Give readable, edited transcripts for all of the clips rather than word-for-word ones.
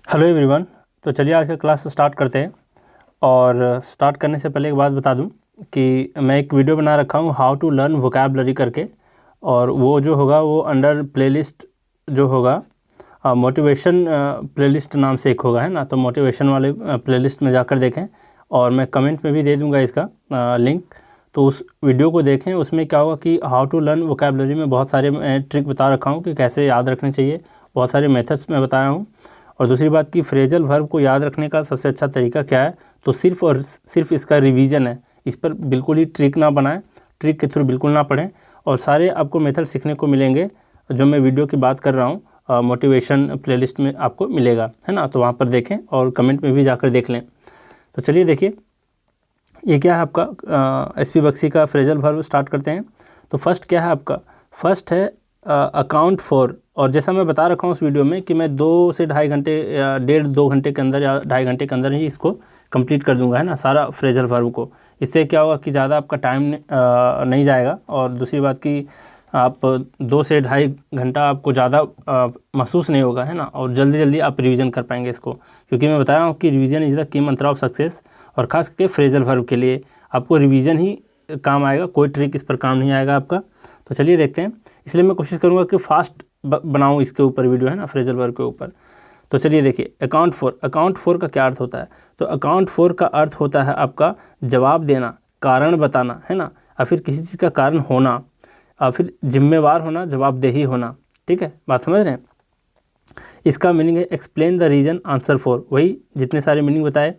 Hello everyone. तो चलिए आज का क्लास स्टार्ट करते हैं। और स्टार्ट करने से पहले एक बात बता दूं कि मैं एक वीडियो बना रखा हूं हाउ टू लर्न वोकैबुलरी करके, और वो जो होगा वो अंडर प्लेलिस्ट जो होगा मोटिवेशन प्लेलिस्ट नाम से एक होगा, है ना। तो मोटिवेशन वाले प्लेलिस्ट में जाकर देखें, और मैं कमेंट में भी दे दूंगा इसका लिंक। तो उस वीडियो को देखें। उसमें क्या होगा कि हाउ टू लर्न वोकैबुलरी में बहुत सारे ट्रिक बता रखा हूँ कि कैसे याद रखने चाहिए, बहुत सारे मेथड्स में बताया हूँ। और दूसरी बात कि फ्रेजल वर्ब को याद रखने का सबसे अच्छा तरीका क्या है, तो सिर्फ़ और सिर्फ इसका रिवीजन है। इस पर बिल्कुल ही ट्रिक ना बनाएं, ट्रिक के थ्रू बिल्कुल ना पढ़ें। और सारे आपको मेथड सीखने को मिलेंगे जो मैं वीडियो की बात कर रहा हूँ, मोटिवेशन प्लेलिस्ट में आपको मिलेगा, है ना। तो वहाँ पर देखें और कमेंट में भी जाकर देख लें। तो चलिए देखिए, ये क्या है आपका एसपी बख्शी का फ्रेजल वर्ब स्टार्ट करते हैं। तो फर्स्ट क्या है आपका, फर्स्ट है अकाउंट फॉर। और जैसा मैं बता रखा हूँ उस वीडियो में कि मैं 2 से ढाई घंटे या 1.5-2 घंटे के अंदर या 2.5 घंटे के अंदर ही इसको कंप्लीट कर दूंगा, है ना, सारा फ्रेजल वर्ब को। इससे क्या होगा कि ज़्यादा आपका टाइम नहीं जाएगा। और दूसरी बात कि आप 2 से ढाई घंटा आपको ज़्यादा महसूस नहीं होगा, है ना। और जल्दी जल्दी आप रिवीजन कर पाएंगे इसको, क्योंकि मैं बताया हूँ कि revision is the key Mantra of success. और ख़ास करके फ्रेजल वर्ब के लिए आपको रिवीजन ही काम आएगा, कोई ट्रिक इस पर काम नहीं आएगा आपका। तो चलिए देखते हैं। इसलिए मैं कोशिश करूँगा कि फ़ास्ट बनाऊँ इसके ऊपर वीडियो, है ना, फ्रेजल वर्ब के ऊपर। तो चलिए देखिए, अकाउंट फॉर। अकाउंट फॉर का क्या अर्थ होता है, तो अकाउंट फॉर का अर्थ होता है आपका जवाब देना, कारण बताना, है ना, या फिर किसी चीज़ का कारण होना, और फिर जिम्मेवार होना, जवाबदेही होना। ठीक है, बात समझ रहे हैं। इसका मीनिंग है explain the reason, answer for, वही जितने सारे मीनिंग बताए।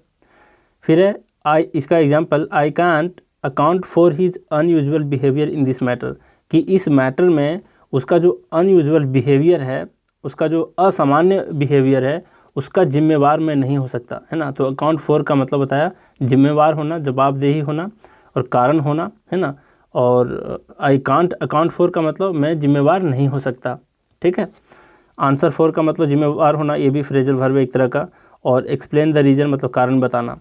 फिर है इसका example, I can't account for his unusual behaviour in this matter, कि इस मैटर में उसका जो अनयूजुअल बिहेवियर है, उसका जो असामान्य बिहेवियर है, उसका जिम्मेवार मैं नहीं हो सकता, है ना। तो अकाउंट फॉर का मतलब बताया जिम्मेवार होना, जवाबदेही होना और कारण होना, है ना। और आई कांट अकाउंट फॉर का मतलब मैं जिम्मेवार नहीं हो सकता। ठीक है, आंसर फॉर का मतलब जिम्मेवार होना, ये भी फ्रेजल वर्ब है एक तरह का। और एक्सप्लेन द रीज़न मतलब कारण बताना।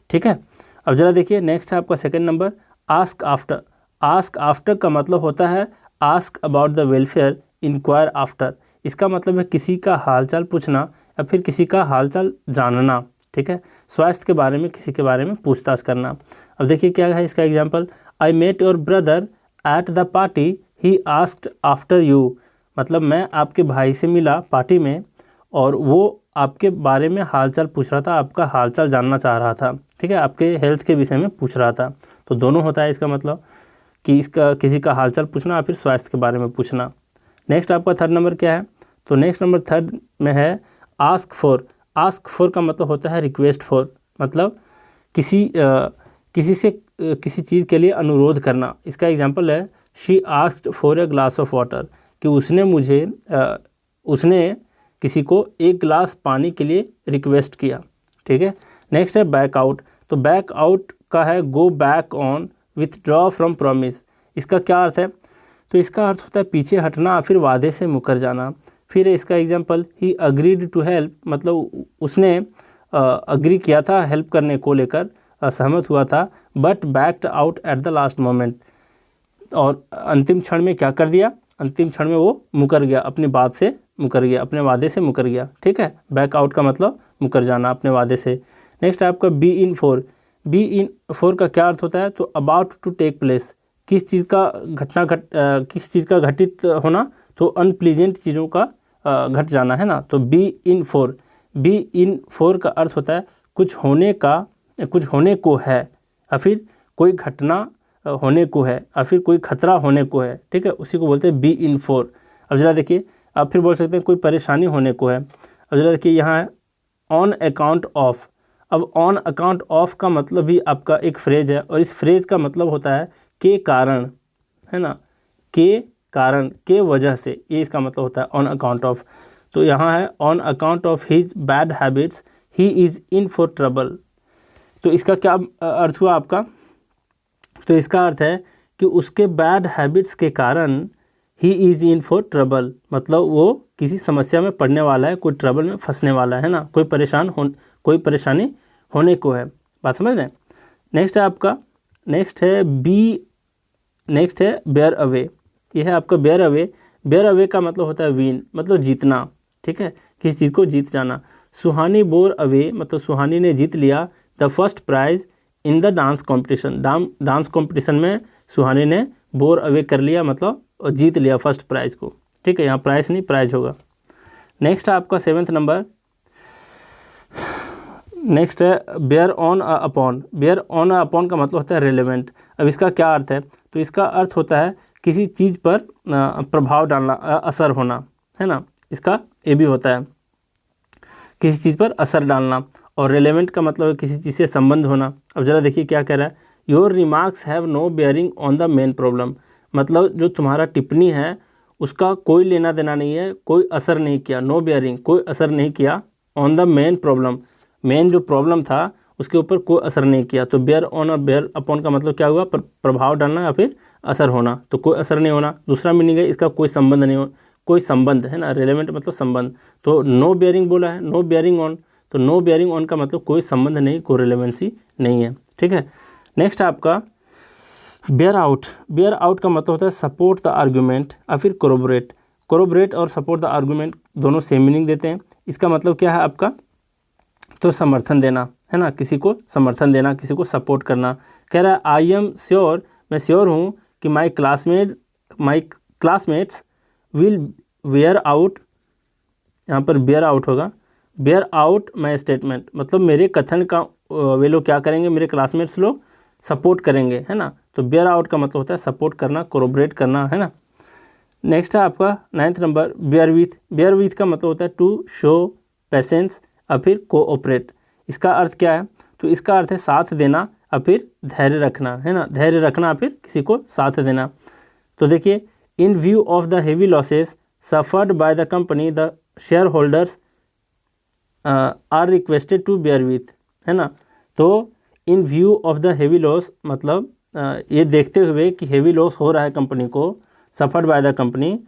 ठीक है, अब ज़रा देखिए, नेक्स्ट है आपका second number, ask after. Ask after का मतलब होता है ask about the welfare, enquire after. इसका मतलब है किसी का हालचाल पूछना या फिर किसी का हालचाल जानना। ठीक है, स्वास्थ्य के बारे में, किसी के बारे में पूछताछ करना। अब देखिए क्या है इसका example, I met your brother at the party, he asked after you. मतलब मैं आपके भाई से मिला पार्टी में, और वो आपके बारे में हालचाल पूछ रहा था, आपका हालचाल जानना चाह रहा था। ठीक है, आपके हेल्थ के विषय में पूछ रहा था। तो दोनों होता है इसका मतलब कि इसका किसी का हालचाल पूछना या फिर स्वास्थ्य के बारे में पूछना। नेक्स्ट आपका थर्ड नंबर क्या है, तो नेक्स्ट नंबर थर्ड में है आस्क फॉर। आस्क फॉर का मतलब होता है रिक्वेस्ट फॉर, मतलब किसी से किसी चीज़ के लिए अनुरोध करना। इसका एग्जाम्पल है, she asked for a glass of water, कि उसने किसी को एक गिलास पानी के लिए रिक्वेस्ट किया। ठीक है, नेक्स्ट है बैक आउट। तो बैक आउट का है go back on, withdraw from promise. इसका क्या अर्थ है, तो इसका अर्थ होता है पीछे हटना, फिर वादे से मुकर जाना। फिर इसका example, he agreed to help, मतलब उसने अग्री किया था हेल्प करने को लेकर, सहमत हुआ था, but backed out at the last moment. और अंतिम क्षण में क्या कर दिया, अंतिम क्षण में वो मुकर गया, अपनी बात से मुकर गया, अपने वादे से मुकर गया। ठीक है, बैक आउट का मतलब मुकर जाना अपने वादे से। नेक्स्ट है आपका be in for. Be in for का क्या अर्थ होता है, तो अबाउट टू टेक प्लेस, किस चीज़ का घटित होना, तो अनप्लीजेंट चीज़ों का घट जाना, है ना। तो be in for, be in for का अर्थ होता है कुछ होने को है, या फिर कोई घटना होने को है, या फिर कोई खतरा होने को है। ठीक है, उसी को बोलते हैं बी इन फॉर। अब जरा देखिए, आप फिर बोल सकते हैं कोई परेशानी होने को है। अब जरा देखिए, यहाँ है ऑन अकाउंट ऑफ। अब ऑन अकाउंट ऑफ का मतलब भी आपका एक फ्रेज है, और इस फ्रेज का मतलब होता है के कारण, है ना, के कारण, के वजह से, ये इसका मतलब होता है ऑन अकाउंट ऑफ। तो यहाँ है on account of his bad habits he is in for trouble. तो इसका क्या अर्थ हुआ आपका, तो इसका अर्थ है कि उसके बैड हैबिट्स के कारण he is in for trouble, मतलब वो किसी समस्या में पड़ने वाला है, कोई ट्रबल में फंसने वाला है ना, कोई परेशानी होने को है। बात समझ रहे हैं। नेक्स्ट है आपका, नेक्स्ट है बेयर अवे। ये है आपका बेयर अवे। बेयर अवे का मतलब होता है विन, मतलब जीतना। ठीक है, किसी चीज़ को जीत जाना। सुहानी बोर अवे मतलब सुहानी ने जीत लिया the first prize in the dance competition. Dance competition में सुहानी ने बोर अवे कर लिया मतलब जीत लिया फर्स्ट प्राइज़ को। ठीक है, यहाँ प्राइस नहीं प्राइज होगा। नेक्स्ट है आपका 7th नंबर। नेक्स्ट है bear on a upon. Bear on a upon का मतलब होता है रेलेवेंट। अब इसका क्या अर्थ है? तो इसका अर्थ होता है किसी चीज़ पर प्रभाव डालना, असर होना, है ना। इसका ये भी होता है किसी चीज़ पर असर डालना। और रेलेवेंट का मतलब है किसी चीज़ से संबंध होना। अब ज़रा देखिए क्या कह रहा है, your remarks have no bearing on the main problem. मतलब जो तुम्हारा टिप्पणी है उसका कोई लेना देना नहीं है, कोई असर नहीं किया, नो बेयरिंग कोई असर नहीं किया, on the main problem main जो प्रॉब्लम था उसके ऊपर कोई असर नहीं किया। तो बेयर ऑन और बेयर अपॉन का मतलब क्या हुआ, प्रभाव डालना या फिर असर होना। तो कोई असर नहीं होना। दूसरा मीनिंग है इसका कोई संबंध नहीं हो, कोई संबंध, है ना। रेलेवेंट मतलब संबंध। तो नो बेयरिंग बोला है, नो बेयरिंग ऑन, तो नो बेयरिंग ऑन का मतलब कोई संबंध नहीं, कोई रिलेवेंसी नहीं है। ठीक है, नेक्स्ट आपका बेयर आउट। बेयर आउट का मतलब होता है सपोर्ट द आर्गूमेंट या फिर कोरोबोरेट। कोरोबोरेट और सपोर्ट द आर्गूमेंट दोनों सेम मीनिंग देते हैं। इसका मतलब क्या है आपका, तो समर्थन देना, है ना, किसी को समर्थन देना, किसी को सपोर्ट करना। कह रहा है आई एम श्योर, मैं श्योर हूँ कि my classmates will wear out, यहाँ पर बेयर आउट होगा, बेयर आउट माई स्टेटमेंट मतलब मेरे कथन का वे लोग क्या करेंगे, मेरे क्लासमेट्स लोग सपोर्ट करेंगे, है ना। तो बेयर आउट का मतलब होता है सपोर्ट करना, कोरोबरेट करना, है ना। नेक्स्ट है आपका 9th number bear with. Bear with का मतलब होता है टू शो पेशेंस या फिर कोऑपरेट। इसका अर्थ क्या है, तो इसका अर्थ है साथ देना या फिर धैर्य रखना, है ना, धैर्य रखना या फिर किसी को साथ देना। तो देखिए, in view of the heavy losses suffered by the company the share holders are requested to bear with, है ना। तो in view of the heavy loss मतलब ये देखते हुए कि हेवी लॉस हो रहा है कंपनी को, suffered by the company,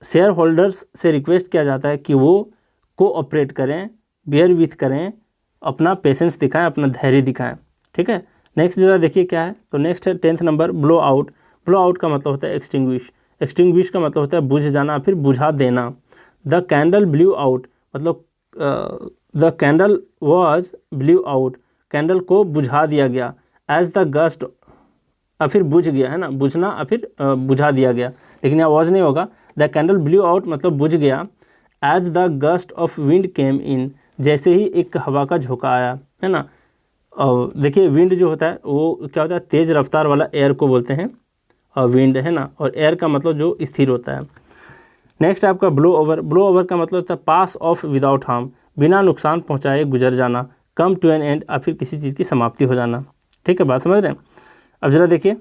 share holders से रिक्वेस्ट किया जाता है कि वो कोऑपरेट करें, बेयर विथ करें, अपना पेशेंस दिखाएं, अपना धैर्य दिखाएं। ठीक है, नेक्स्ट जरा देखिए क्या है। तो नेक्स्ट है 10th number blow out. Blow out का मतलब होता है एक्सटिंग्विश। एक्सटिंग्विश का मतलब होता है बुझ जाना फिर बुझा देना। द कैंडल ब्ल्यू आउट मतलब the candle was blue out, candle को बुझा दिया गया। एज द गस्ट फिर बुझ गया, है ना, बुझना फिर बुझा दिया गया, लेकिन यहाँ वॉज नहीं होगा। द कैंडल ब्ल्यू आउट मतलब बुझ गया। As the gust of wind came in, जैसे ही एक हवा का झोंका आया, है ना। और देखिए विंड जो होता है वो क्या होता है, तेज़ रफ्तार वाला एयर को बोलते हैं और विंड, है ना। और एयर का मतलब जो स्थिर होता है। नेक्स्ट आपका ब्लो ओवर। ब्लो ओवर का मतलब होता है पास ऑफ विदाउट हार्म, बिना नुकसान पहुंचाए गुजर जाना। कम टू एन एंड, फिर किसी चीज़ की समाप्ति हो जाना। ठीक है, बात समझ रहे हैं। अब जरा देखिए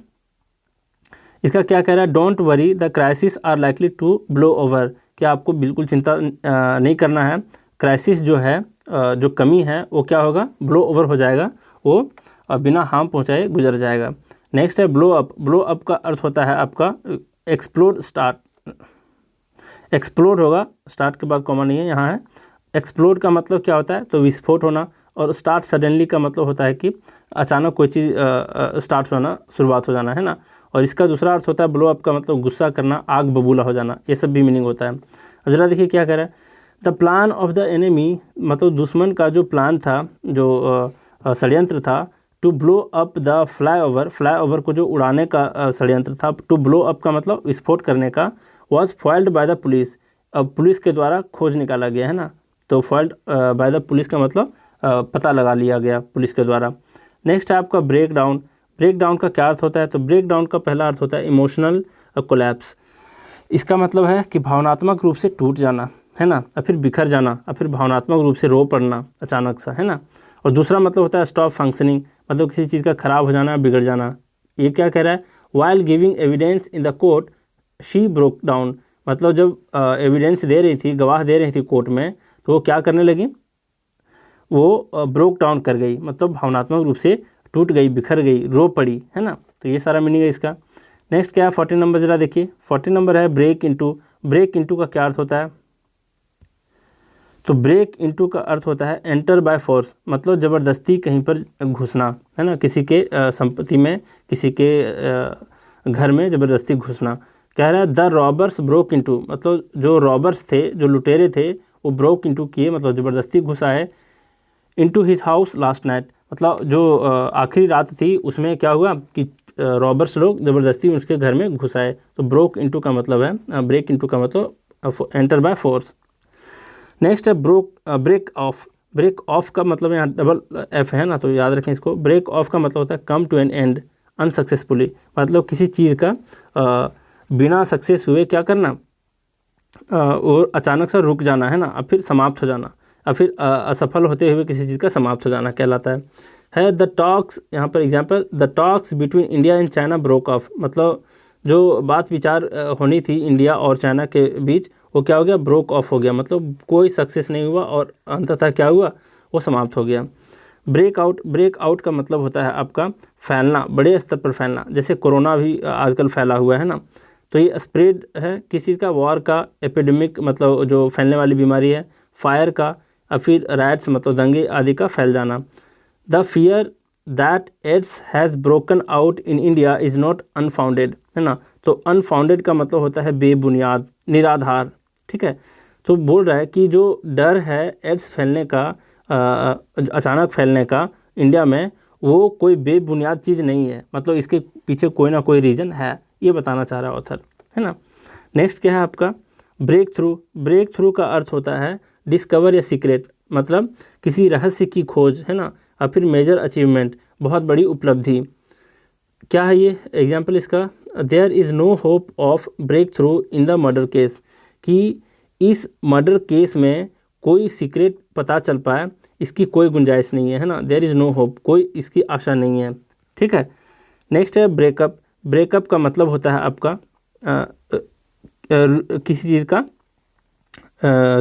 इसका क्या कह रहा है, don't worry the crisis are likely to blow over. क्या आपको बिल्कुल चिंता नहीं करना है, क्राइसिस जो है जो कमी है वो क्या होगा, ब्लो ओवर हो जाएगा, वो बिना हार्म पहुंचाए गुजर जाएगा। नेक्स्ट है ब्लो अप। ब्लो अप का अर्थ होता है आपका एक्सप्लोड, स्टार्ट, एक्सप्लोड होगा, स्टार्ट के बाद कॉमा नहीं है, यहाँ है। एक्सप्लोड का मतलब क्या होता है, तो विस्फोट होना। और स्टार्ट सडनली का मतलब होता है कि अचानक कोई चीज़ स्टार्ट होना, शुरुआत हो जाना, है ना। और इसका दूसरा अर्थ होता है ब्लो अप का मतलब गुस्सा करना, आग बबूला हो जाना, ये सब भी मीनिंग होता है। अब जरा देखिए क्या कह रहा है, the plan of the enemy मतलब दुश्मन का जो प्लान था, जो षड्यंत्र था, to blow up the flyover, flyover को जो उड़ाने का षड्यंत्र था, टू ब्लो अप का मतलब विस्फोट करने का, was foiled by the police, अब पुलिस के द्वारा खोज निकाला गया, है ना। तो फॉइल्ड बाय द पुलिस का मतलब पता लगा लिया गया पुलिस के द्वारा। नेक्स्ट है आपका ब्रेक डाउन। ब्रेक डाउन का क्या अर्थ होता है, तो ब्रेक डाउन का पहला अर्थ होता है इमोशनल कोलैप्स। इसका मतलब है कि भावनात्मक रूप से टूट जाना, है ना, और फिर बिखर जाना, और फिर भावनात्मक रूप से रो पड़ना अचानक सा, है ना। और दूसरा मतलब होता है स्टॉप फंक्शनिंग, मतलब किसी चीज़ का खराब हो जाना, बिगड़ जाना। ये क्या कह रहा है, while giving evidence in the court she broke down, मतलब जब एविडेंस दे रही थी, गवाह दे रही थी कोर्ट में, तो वो क्या करने लगी, वो ब्रोक डाउन कर गई, मतलब भावनात्मक रूप से टूट गई, बिखर गई, रो पड़ी, है ना। तो ये सारा मीनिंग है इसका। नेक्स्ट क्या है 14 नंबर, जरा देखिए 14 नंबर है ब्रेक इनटू। ब्रेक इनटू का क्या अर्थ होता है, तो ब्रेक इनटू का अर्थ होता है एंटर बाय फोर्स, मतलब ज़बरदस्ती कहीं पर घुसना, है ना, किसी के संपत्ति में, किसी के घर में ज़बरदस्ती घुसना। कह रहा है द रॉबर्स ब्रोक इनटू, मतलब जो रॉबर्स थे, जो लुटेरे थे, वो ब्रोक इनटू किए मतलब ज़बरदस्ती घुसा है into his house last night, मतलब जो आखिरी रात थी उसमें क्या हुआ कि रॉबर्स लोग ज़बरदस्ती उसके घर में घुसाए। तो ब्रोक इनटू का मतलब है ब्रेक इनटू का मतलब एंटर बाय फोर्स। नेक्स्ट है ब्रेक ऑफ। ब्रेक ऑफ का मतलब यहाँ डबल एफ है ना, तो याद रखें इसको। ब्रेक ऑफ का मतलब होता है come to an end unsuccessfully, मतलब किसी चीज़ का बिना सक्सेस हुए क्या करना, और अचानक से रुक जाना है ना, और फिर समाप्त हो जाना, और फिर असफल होते हुए किसी चीज़ का समाप्त हो जाना कहलाता है द टॉक्स। यहाँ पर example, the talks between India and China broke of, मतलब जो बात विचार होनी थी इंडिया और चाइना के बीच वो क्या हो गया, ब्रोक ऑफ हो गया, मतलब कोई सक्सेस नहीं हुआ और अंततः क्या हुआ, वो समाप्त हो गया। ब्रेक आउट का मतलब होता है आपका फैलना, बड़े स्तर पर फैलना, जैसे कोरोना भी आजकल फैला हुआ है ना, तो ये स्प्रेड है किस चीज़ का, वॉर का, एपिडेमिक मतलब जो फैलने वाली बीमारी है, फायर का, और फिर राइट्स मतलब दंगे आदि का फैल जाना। The fear that adds has broken out in India is not unfounded, है ना, तो अनफाउंडेड का मतलब होता है बेबुनियाद, निराधार, ठीक है। तो बोल रहा है कि जो डर है एड्स फैलने का, अचानक फैलने का इंडिया में, वो कोई बेबुनियाद चीज़ नहीं है, मतलब इसके पीछे कोई ना कोई रीज़न है, ये बताना चाह रहा है ऑथर, है ना। नेक्स्ट क्या है आपका ब्रेक थ्रू। ब्रेक थ्रू का अर्थ होता है डिस्कवर या सीक्रेट, मतलब किसी रहस्य की खोज, है ना, और फिर मेजर अचीवमेंट, बहुत बड़ी उपलब्धि। क्या है ये एग्जाम्पल इसका, there is no hope of break through in the murder case, कि इस मर्डर केस में कोई सीक्रेट पता चल पाए इसकी कोई गुंजाइश नहीं है ना, देयर इज़ नो होप, कोई इसकी आशा नहीं है, ठीक है। नेक्स्ट है ब्रेकअप। ब्रेकअप का मतलब होता है आपका किसी चीज़ का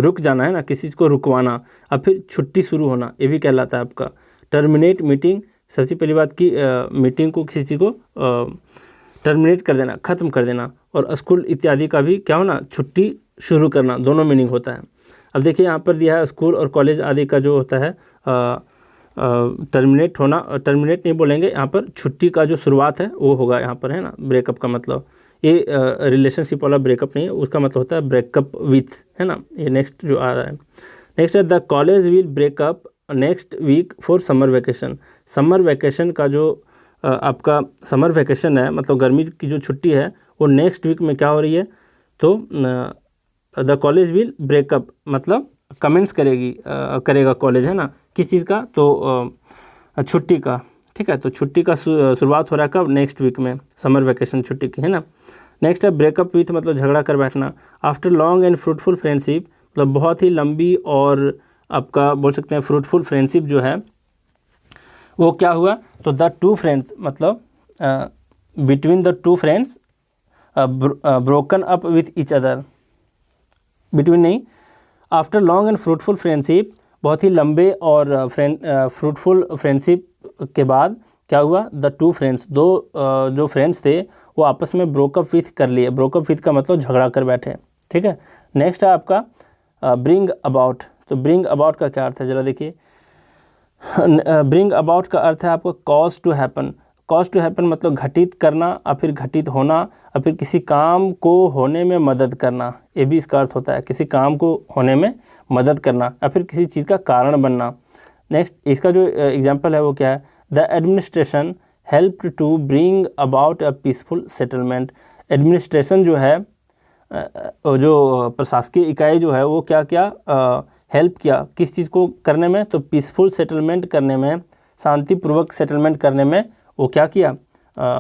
रुक जाना, है ना, किसी चीज़ को रुकवाना, और फिर छुट्टी शुरू होना, ये भी कहलाता है आपका टर्मिनेट मीटिंग। सबसे पहली बात की मीटिंग को, किसी चीज़ को टर्मिनेट कर देना, ख़त्म कर देना, और स्कूल इत्यादि का भी क्या होना, छुट्टी शुरू करना, दोनों मीनिंग होता है। अब देखिए यहाँ पर दिया है स्कूल और कॉलेज आदि का जो होता है टर्मिनेट होना, टर्मिनेट नहीं बोलेंगे यहाँ पर, छुट्टी का जो शुरुआत है वो होगा यहाँ पर, है ना। ब्रेकअप का मतलब ये रिलेशनशिप वाला ब्रेकअप नहीं है, उसका मतलब होता है ब्रेकअप विथ, है ना। ये नेक्स्ट जो आ रहा है, नेक्स्ट है the college will break up next week for summer vacation. Summer vacation का जो आपका समर वैकेशन है, मतलब गर्मी की जो छुट्टी है, वो नेक्स्ट वीक में क्या हो रही है, तो द कॉलेज विल ब्रेकअप मतलब कमेंस करेगा कॉलेज, है ना, किस चीज़ का, तो छुट्टी का, ठीक है। तो छुट्टी का शुरुआत हो रहा है कब, नेक्स्ट वीक में, समर वैकेशन छुट्टी की, है ना। नेक्स्ट है ब्रेकअप विथ, मतलब झगड़ा कर बैठना। After long and fruitful friendship, मतलब बहुत ही लंबी और आपका बोल सकते हैं फ्रूटफुल फ्रेंडशिप जो है वो क्या हुआ, तो द टू फ्रेंड्स, मतलब between the two friends broken up with each other, between नहीं, after long and fruitful friendship, बहुत ही लंबे और फ्रूटफुल फ्रेंडशिप के बाद क्या हुआ, द टू फ्रेंड्स, दो जो फ्रेंड्स थे वो आपस में ब्रोकअप विथ कर लिए। ब्रोकअप विथ का मतलब झगड़ा कर बैठे, ठीक है। नेक्स्ट है आपका ब्रिंग अबाउट। तो ब्रिंग अबाउट का क्या अर्थ है, ज़रा देखिए। ब्रिंग अबाउट का अर्थ है आपका cause to happen. Cause to happen मतलब घटित करना, और फिर घटित होना, और फिर किसी काम को होने में मदद करना, ये भी इसका अर्थ होता है, किसी काम को होने में मदद करना, या फिर किसी चीज़ का कारण बनना। नेक्स्ट इसका जो एग्जांपल है वो क्या है, the administration help to bring about a peaceful settlement. Administration जो है, जो प्रशासकीय इकाई जो है, वो क्या क्या हेल्प किया किस चीज़ को करने में, तो पीसफुल सेटलमेंट करने में, शांतिपूर्वक सेटलमेंट करने में वो क्या किया,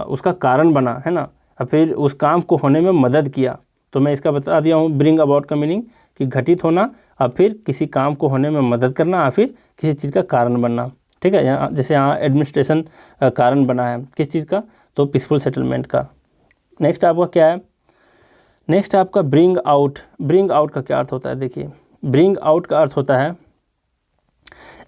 उसका कारण बना, है ना, और फिर उस काम को होने में मदद किया। तो मैं इसका बता दिया हूँ ब्रिंग अबाउट का मीनिंग कि घटित होना, और फिर किसी काम को होने में मदद करना, और फिर किसी चीज़ का कारण बनना, ठीक है। यहाँ जैसे यहाँ एडमिनिस्ट्रेशन कारण बना है किस चीज़ का, तो पीसफुल सेटलमेंट का। नेक्स्ट आपका क्या है, नेक्स्ट आपका ब्रिंग आउट। ब्रिंग आउट का क्या अर्थ होता है, देखिए ब्रिंग आउट का अर्थ होता है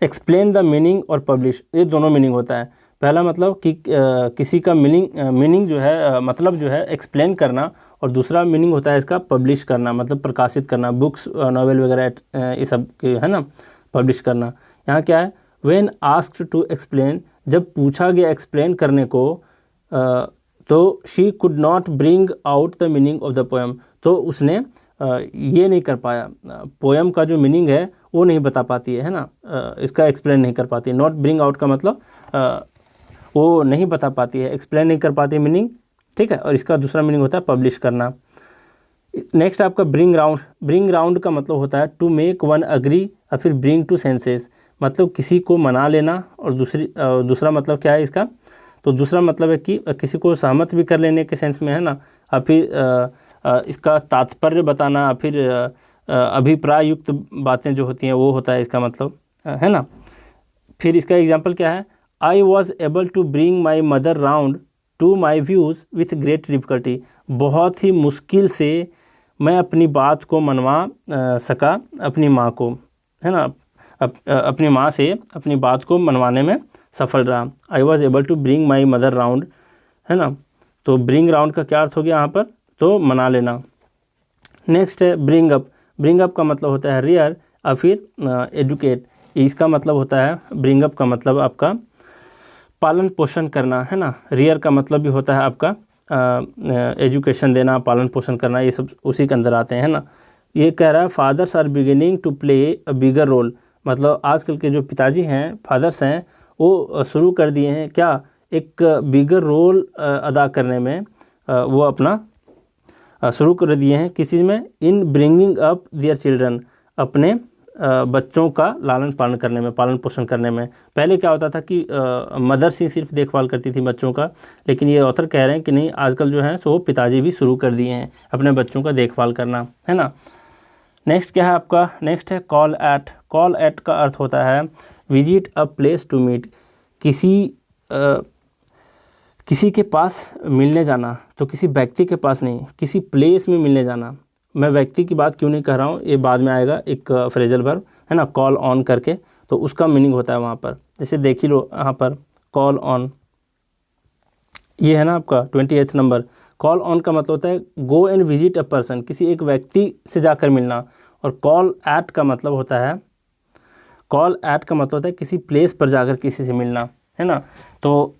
एक्सप्लेन द मीनिंग और पब्लिश। ये दोनों मीनिंग होता है। पहला मतलब कि किसी का मीनिंग जो है, मतलब जो है एक्सप्लेन करना, और दूसरा मीनिंग होता है इसका पब्लिश करना, मतलब प्रकाशित करना, बुक्स नॉवेल वगैरह ये सब के, है ना, पब्लिश करना। यहाँ क्या है, व्हेन आस्क्ड टू एक्सप्लेन, जब पूछा गया एक्सप्लेन करने को, तो she could not bring out the meaning of the poem, तो उसने ये नहीं कर पाया, पोएम का जो मीनिंग है वो नहीं बता पाती है ना, इसका एक्सप्लेन नहीं कर पाती। नॉट ब्रिंग आउट का मतलब वो नहीं बता पाती है, एक्सप्लेन नहीं कर पाती मीनिंग, ठीक है। और इसका दूसरा मीनिंग होता है पब्लिश करना। नेक्स्ट आपका ब्रिंग राउंड। ब्रिंग राउंड का मतलब होता है टू मेक वन अग्री या फिर ब्रिंग टू सेंसेस, मतलब किसी को मना लेना। और दूसरा मतलब क्या है इसका, तो दूसरा मतलब है कि किसी को सहमत भी कर लेने के सेंस में है ना, या फिर इसका तात्पर्य बताना, या फिर अभिप्राय युक्त बातें जो होती हैं वो होता है इसका मतलब, है ना। फिर इसका एग्जाम्पल क्या है, I was able to bring my mother round to my views with great difficulty, बहुत ही मुश्किल से मैं अपनी बात को मनवा सका अपनी माँ को, है ना। अपनी माँ से अपनी बात को मनवाने में सफल रहा। I was able to bring my mother round, है ना। तो ब्रिंग राउंड का क्या अर्थ हो गया यहाँ पर, तो मना लेना। नेक्स्ट है ब्रिंग अप। ब्रिंग अप का मतलब होता है रियर या फिर एडुकेट। इसका मतलब होता है, ब्रिंग अप का मतलब आपका पालन पोषण करना, है ना। रियर का मतलब भी होता है आपका एजुकेशन देना, पालन पोषण करना, ये सब उसी के अंदर आते हैं, है ना। ये कह रहा है fathers are beginning to play a bigger role, मतलब आजकल के जो पिताजी हैं, फादर्स हैं, वो शुरू कर दिए हैं क्या, एक बिगर रोल अदा करने में वो अपना शुरू कर दिए हैं किस चीज़ में, in bringing up their children, अपने बच्चों का लालन पालन करने में, पालन पोषण करने में। पहले क्या होता था कि मदर्स ही सिर्फ देखभाल करती थी बच्चों का, लेकिन ये ऑथर कह रहे हैं कि नहीं, आजकल जो है सो पिताजी भी शुरू कर दिए हैं अपने बच्चों का देखभाल करना, है ना। नेक्स्ट क्या है आपका, नेक्स्ट है कॉल एट। कॉल एट का अर्थ होता है visit a place to meet, किसी के पास मिलने जाना, तो किसी व्यक्ति के पास नहीं, किसी प्लेस में मिलने जाना। मैं व्यक्ति की बात क्यों नहीं कर रहा हूँ, ये बाद में आएगा एक फ्रेजल वर्ब, है ना, कॉल ऑन करके, तो उसका मीनिंग होता है वहाँ पर। जैसे देख ही लो यहाँ पर कॉल ऑन, ये है ना आपका 28 नंबर। कॉल ऑन का मतलब होता है go and visit a person, किसी एक व्यक्ति से जाकर मिलना। और कॉल एट का मतलब होता है, कॉल एट का मतलब होता है किसी प्लेस पर जाकर किसी से मिलना, है ना। तो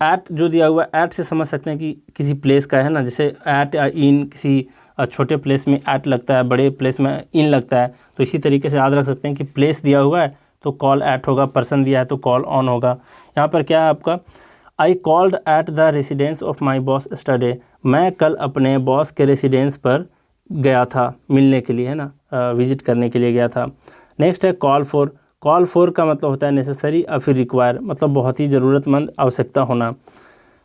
एट जो दिया हुआ है, एट से समझ सकते हैं कि किसी प्लेस का है ना, जैसे एट या इन, किसी छोटे प्लेस में एट लगता है, बड़े प्लेस में इन लगता है। तो इसी तरीके से याद रख सकते हैं कि प्लेस दिया हुआ है तो कॉल एट होगा, पर्सन दिया है तो कॉल ऑन होगा। यहाँ पर क्या है आपका, I called at the residence of my boss yesterday, मैं कल अपने बॉस के रेसिडेंस पर गया था मिलने के लिए, है ना, विजिट करने के लिए गया था। नेक्स्ट है कॉल फॉर। कॉल फॉर का मतलब होता है नेसेसरी या फिर रिक्वायर, मतलब बहुत ही ज़रूरतमंद, आवश्यकता होना।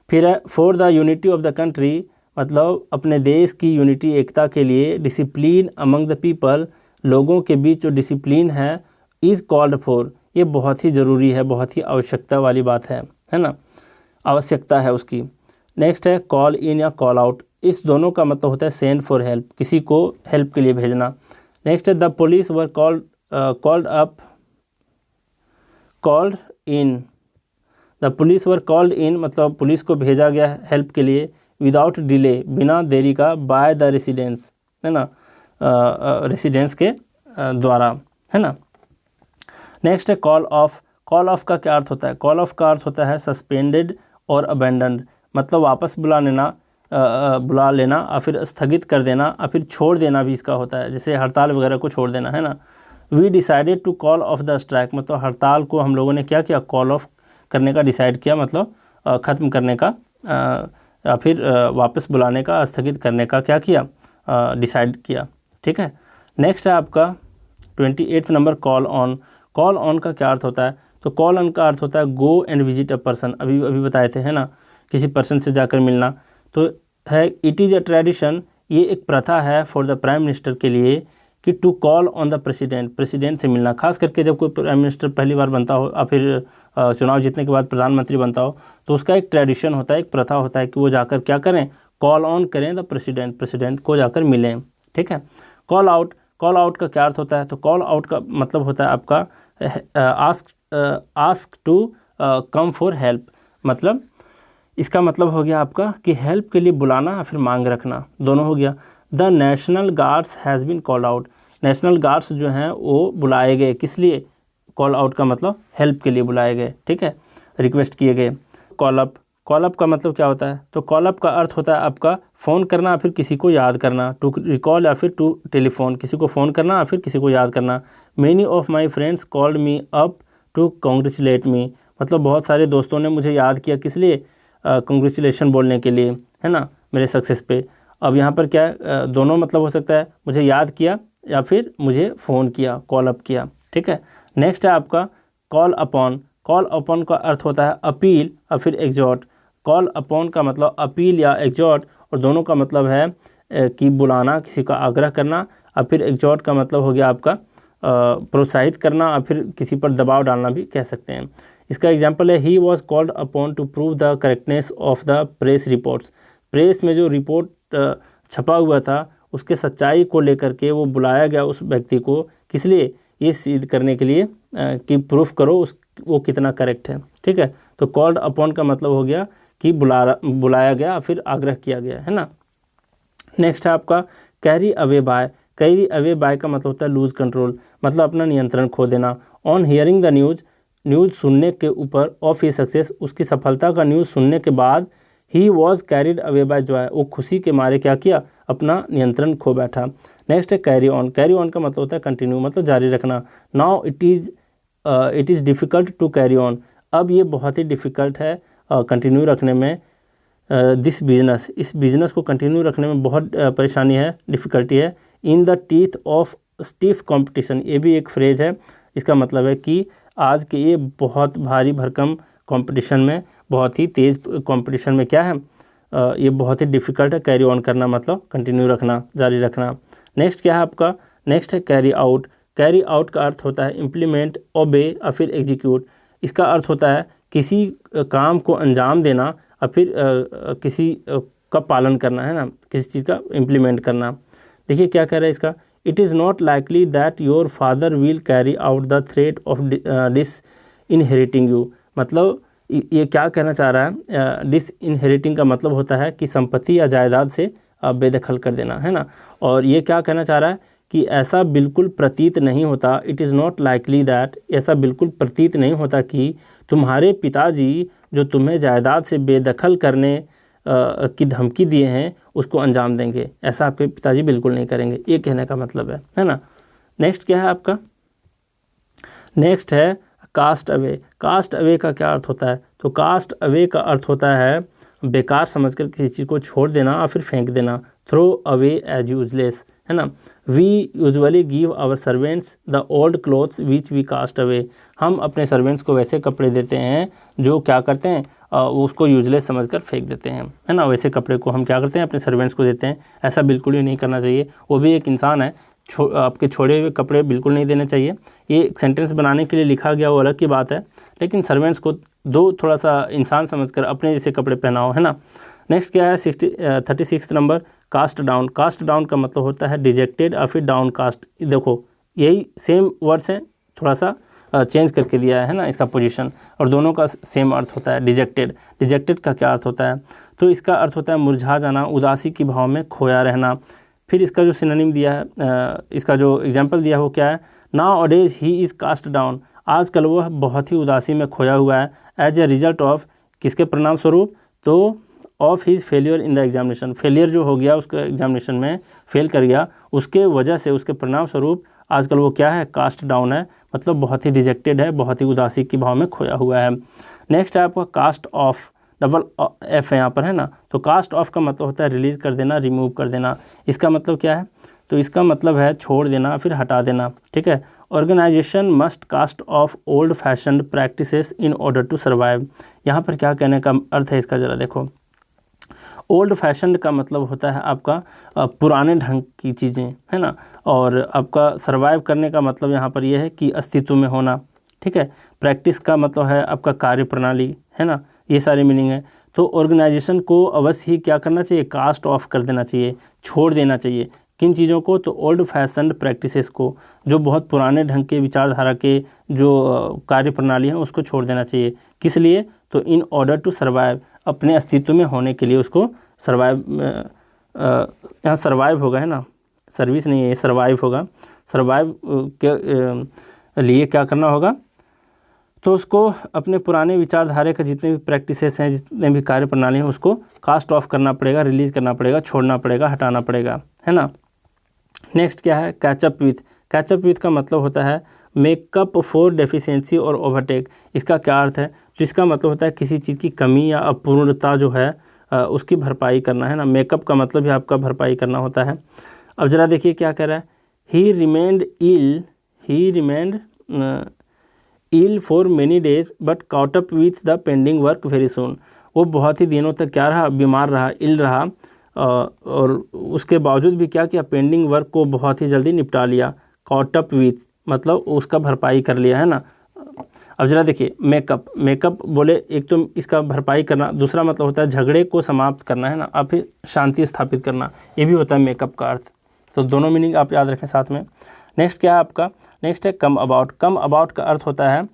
फिर है for the unity of the country, मतलब अपने देश की यूनिटी, एकता के लिए। डिसिप्लिन अमंग द पीपल, लोगों के बीच जो डिसिप्लिन है, इज़ कॉल्ड फॉर, ये बहुत ही ज़रूरी है, बहुत ही आवश्यकता वाली बात है ना, आवश्यकता है उसकी। नेक्स्ट है कॉल इन या कॉल आउट, इस दोनों का मतलब होता है सेंड फॉर हेल्प, किसी को हेल्प के लिए भेजना। नेक्स्ट है the police were called in, the police were called in, मतलब पुलिस को भेजा गया हेल्प के लिए। विदाउट डिले, बिना देरी का, बाय द रेसिडेंस, है ना, रेसिडेंस के द्वारा, है ना। नेक्स्ट है कॉल ऑफ। कॉल ऑफ का क्या अर्थ होता है, कॉल ऑफ का अर्थ होता है सस्पेंडेड और अबेंडन्ड, मतलब वापस बुला लेना या फिर स्थगित कर देना या फिर छोड़ देना भी इसका होता है, जैसे हड़ताल वगैरह को छोड़ देना, है ना। We decided to call off the strike, मतलब हड़ताल को हम लोगों ने क्या किया, कॉल ऑफ करने का डिसाइड किया, मतलब ख़त्म करने का या फिर वापस बुलाने का, स्थगित करने का क्या किया, डिसाइड किया, ठीक है। नेक्स्ट है आपका 28 number call on. Call on का क्या अर्थ होता है, तो कॉल ऑन का अर्थ होता है go and visit a person, अभी बताए थे, है ना, किसी पर्सन से जाकर मिलना। तो है इट इज़ अ ट्रेडिशन, ये एक प्रथा है फॉर द प्राइम मिनिस्टर के लिए कि to call on the president से मिलना, खास करके जब कोई प्राइम मिनिस्टर पहली बार बनता हो या फिर चुनाव जीतने के बाद प्रधानमंत्री बनता हो, तो उसका एक ट्रेडिशन होता है, एक प्रथा होता है कि वो जाकर क्या करें, कॉल ऑन करें द प्रेसिडेंट को जाकर मिलें, ठीक है। Call out. कॉल आउट का क्या अर्थ होता है, तो कॉल आउट का मतलब होता है आपका ask to come for help, मतलब इसका मतलब हो गया आपका कि हेल्प के लिए बुलाना या फिर मांग रखना, दोनों हो गया। The national guards has been called out, national guards जो हैं वो बुलाए गए, किस लिए, कॉल आउट का मतलब हेल्प के लिए बुलाए गए, ठीक है, रिक्वेस्ट किए गए। Call up. कॉल अप का मतलब क्या होता है? तो कॉल अप का अर्थ होता है आपका फ़ोन करना या फिर किसी को याद करना, टू रिकॉल या फिर टू टेलीफोन, किसी को फ़ोन करना या फिर किसी को याद करना। Many of my friends called me up to congratulate me, मतलब बहुत सारे दोस्तों ने मुझे याद किया, किस लिए? कॉन्ग्रेचुलेशन बोलने के लिए, है ना, मेरे सक्सेस पे। अब यहाँ पर क्या है, दोनों मतलब हो सकता है, मुझे याद किया या फिर मुझे फ़ोन किया, कॉल अप किया, ठीक है। नेक्स्ट है आपका कॉल अपॉन। कॉल अपॉन का अर्थ होता है अपील और फिर एग्जॉर्ट। कॉल अपॉन का मतलब अपील या एग्जॉर्ट, और दोनों का मतलब है कि बुलाना, किसी का आग्रह करना, और फिर एग्जॉर्ट का मतलब हो गया आपका प्रोत्साहित करना, और फिर किसी पर दबाव डालना भी कह सकते हैं। इसका एग्जांपल है he was called upon two prove the correctness of the press reports. Press में जो रिपोर्ट छपा हुआ था उसके सच्चाई को लेकर के वो बुलाया गया उस व्यक्ति को, किस लिए? ये सिद्ध करने के लिए कि प्रूफ करो वो कितना करेक्ट है, ठीक है। तो कॉल्ड अपॉन का मतलब हो गया कि बुलाया गया, फिर आग्रह किया गया, है ना। नेक्स्ट है आपका carry away by. Carry away by का मतलब होता है लूज कंट्रोल, मतलब अपना नियंत्रण खो देना। ऑन हियरिंग द न्यूज़ सुनने के ऊपर ऑफ ही सक्सेस, उसकी सफलता का न्यूज़ सुनने के बाद he was carried away by Joy, वो खुशी के मारे क्या किया? अपना नियंत्रण खो बैठा। नेक्स्ट है कैरी ऑन। कैरी ऑन का मतलब होता है कंटिन्यू, मतलब जारी रखना। Now it is difficult to carry on, अब ये बहुत ही डिफ़िकल्ट है कंटिन्यू रखने में। दिस बिजनेस, इस बिज़नेस को कंटिन्यू रखने में बहुत परेशानी है, डिफ़िकल्टी है। In the teeth of stiff competition, ये भी एक फ्रेज़ है, इसका मतलब है कि आज के ये बहुत भारी भरकम कंपटीशन में, बहुत ही तेज़ कंपटीशन में क्या है, ये बहुत ही डिफ़िकल्ट है कैरी ऑन करना, मतलब कंटिन्यू रखना, जारी रखना। नेक्स्ट क्या है आपका? नेक्स्ट है कैरी आउट। कैरी आउट का अर्थ होता है इम्प्लीमेंट, ओबे और फिर एग्जीक्यूट। इसका अर्थ होता है किसी काम को अंजाम देना और फिर किसी का पालन करना, है ना, किसी चीज़ का इम्प्लीमेंट करना। देखिए क्या कह रहा है इसका, it is not likely that your father will carry out the threat of disinheriting you, मतलब ये क्या कहना चाह रहा है? डिस इनहेरिटिंग का मतलब होता है कि संपत्ति या जायदाद से बेदखल कर देना, है ना। और ये क्या कहना चाह रहा है कि ऐसा बिल्कुल प्रतीत नहीं होता, it is not likely that, ऐसा बिल्कुल प्रतीत नहीं होता कि तुम्हारे पिताजी जो तुम्हें जायदाद से बेदखल करने की धमकी दिए हैं उसको अंजाम देंगे, ऐसा आपके पिताजी बिल्कुल नहीं करेंगे, ये कहने का मतलब है ना। नेक्स्ट क्या है आपका? नेक्स्ट है कास्ट अवे। कास्ट अवे का क्या अर्थ होता है? तो कास्ट अवे का अर्थ होता है बेकार समझकर किसी चीज़ को छोड़ देना और फिर फेंक देना। थ्रो अवे एज यूजलेस, है ना। We usually give our servants the old clothes which we cast away, हम अपने सर्वेंट्स को वैसे कपड़े देते हैं जो क्या करते हैं, उसको यूजलेस समझकर फेंक देते हैं, है ना। वैसे कपड़े को हम क्या करते हैं, अपने सर्वेंट्स को देते हैं, ऐसा बिल्कुल ही नहीं करना चाहिए। वो भी एक इंसान है, आपके छोड़े हुए कपड़े बिल्कुल नहीं देने चाहिए। ये सेंटेंस बनाने के लिए लिखा गया वो अलग की बात है, लेकिन सर्वेंट्स को दो थोड़ा सा इंसान समझकर अपने जैसे कपड़े पहनाओ, है ना। नेक्स्ट क्या है 36 number cast down. Cast down का मतलब होता है डिजेक्टेड और फिर डाउन कास्ट। देखो यही सेम वर्ड्स हैं, थोड़ा सा चेंज करके दिया है ना इसका पोजीशन, और दोनों का सेम अर्थ होता है डिजेक्टेड। डिजेक्टेड का क्या अर्थ होता है? तो इसका अर्थ होता है मुरझा जाना, उदासी की भाव में खोया रहना। फिर इसका जो सिनोनिम दिया है, इसका जो एग्जाम्पल दिया है वो क्या है? नाउ अडेज ही इज़ कास्ट डाउन, आजकल वह बहुत ही उदासी में खोया हुआ है। एज ए रिजल्ट ऑफ, किसके परिणाम स्वरूप? तो of his failure in the examination, failure जो हो गया उसके एग्जामिनेशन में फेल कर गया, उसके वजह से, उसके परिणाम स्वरूप आजकल वो क्या है? कास्ट डाउन है, मतलब बहुत ही डिजेक्टेड है, बहुत ही उदासी की भाव में खोया हुआ है। नेक्स्ट है आपका कास्ट ऑफ, डबल एफ है यहाँ पर, है ना। तो कास्ट ऑफ का मतलब होता है रिलीज़ कर देना, रिमूव कर देना। इसका मतलब क्या है? तो इसका मतलब है छोड़ देना, फिर हटा देना, ठीक है। Organisation must cast off old fashioned practices in order to survive. यहाँ पर क्या कहने का अर्थ है इसका, ज़रा देखो। ओल्ड फैशन का मतलब होता है आपका पुराने ढंग की चीज़ें, है ना। और आपका सर्वाइव करने का मतलब यहाँ पर यह है कि अस्तित्व में होना, ठीक है। प्रैक्टिस का मतलब है आपका कार्य प्रणाली, है ना। ये सारी मीनिंग है। तो ऑर्गेनाइजेशन को अवश्य ही क्या करना चाहिए? कास्ट ऑफ कर देना चाहिए, छोड़ देना चाहिए। किन चीज़ों को? तो ओल्ड फैशन प्रैक्टिसेस को, जो बहुत पुराने ढंग के विचारधारा के जो कार्य प्रणाली है उसको छोड़ देना चाहिए। किस लिए? तो इन ऑर्डर टू सर्वाइव, अपने अस्तित्व में होने के लिए उसको सर्वाइव, यहाँ सर्वाइव होगा, है ना, सर्विस नहीं है, ये सर्वाइव होगा। सर्वाइव के लिए क्या करना होगा? तो उसको अपने पुराने विचारधारा का जितने भी प्रैक्टिसेस हैं, जितने भी कार्य प्रणाली हैं, उसको कास्ट ऑफ करना पड़ेगा, रिलीज़ करना पड़ेगा, छोड़ना पड़ेगा, हटाना पड़ेगा, है ना। नेक्स्ट क्या है, कैचअप विथ। कैचअप विथ का मतलब होता है मेकअप फॉर डेफिशिएंसी और ओवरटेक। इसका क्या अर्थ है, जिसका मतलब होता है किसी चीज़ की कमी या अपूर्णता जो है उसकी भरपाई करना, है ना। मेकअप का मतलब भी आपका भरपाई करना होता है। अब ज़रा देखिए क्या कह रहा है, he remained ill for many days but caught up with the pending work very soon. वो बहुत ही दिनों तक क्या रहा, बीमार रहा, इल रहा, और उसके बावजूद भी क्या किया, पेंडिंग वर्क को बहुत ही जल्दी निपटा लिया। कॉट अप विथ मतलब उसका भरपाई कर लिया, है ना। अब जरा देखिए मेकअप बोले, एक तो इसका भरपाई करना, दूसरा मतलब होता है झगड़े को समाप्त करना, है ना, और फिर शांति स्थापित करना, ये भी होता है मेकअप का अर्थ। तो दोनों मीनिंग आप याद रखें साथ में। नेक्स्ट क्या है आपका, नेक्स्ट है कम अबाउट। कम अबाउट का अर्थ होता है,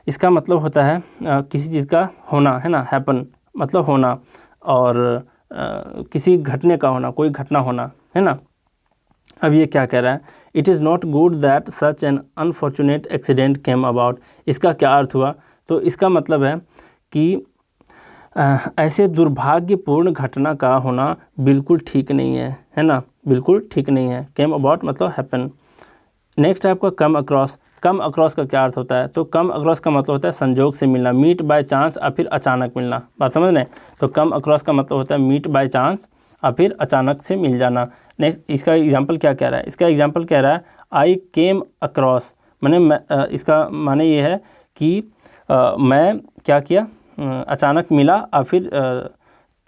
इसका मतलब होता है किसी चीज़ का होना, है ना, हैपन मतलब होना, और किसी घटने का होना, कोई घटना होना, है ना। अब ये क्या कह रहा है, it is not good that such an unfortunate accident came about. इसका क्या अर्थ हुआ, तो इसका मतलब है कि ऐसे दुर्भाग्यपूर्ण घटना का होना बिल्कुल ठीक नहीं है ना, बिल्कुल ठीक नहीं है। केम अबाउट मतलब हैपन। नेक्स्ट है आपका कम अक्रॉस। कम अक्रॉस का क्या अर्थ होता है, तो कम अक्रॉस का मतलब होता है संजोग से मिलना, मीट बाय चांस और फिर अचानक मिलना। बात समझ रहे हैं, तो कम अक्रॉस का मतलब होता है मीट बाय चांस और फिर अचानक से मिल जाना। नेक्स्ट इसका एग्जांपल क्या कह रहा है, इसका एग्जांपल कह रहा है आई केम अक्रॉस, इसका माने ये है कि मैं क्या किया, अचानक मिला और फिर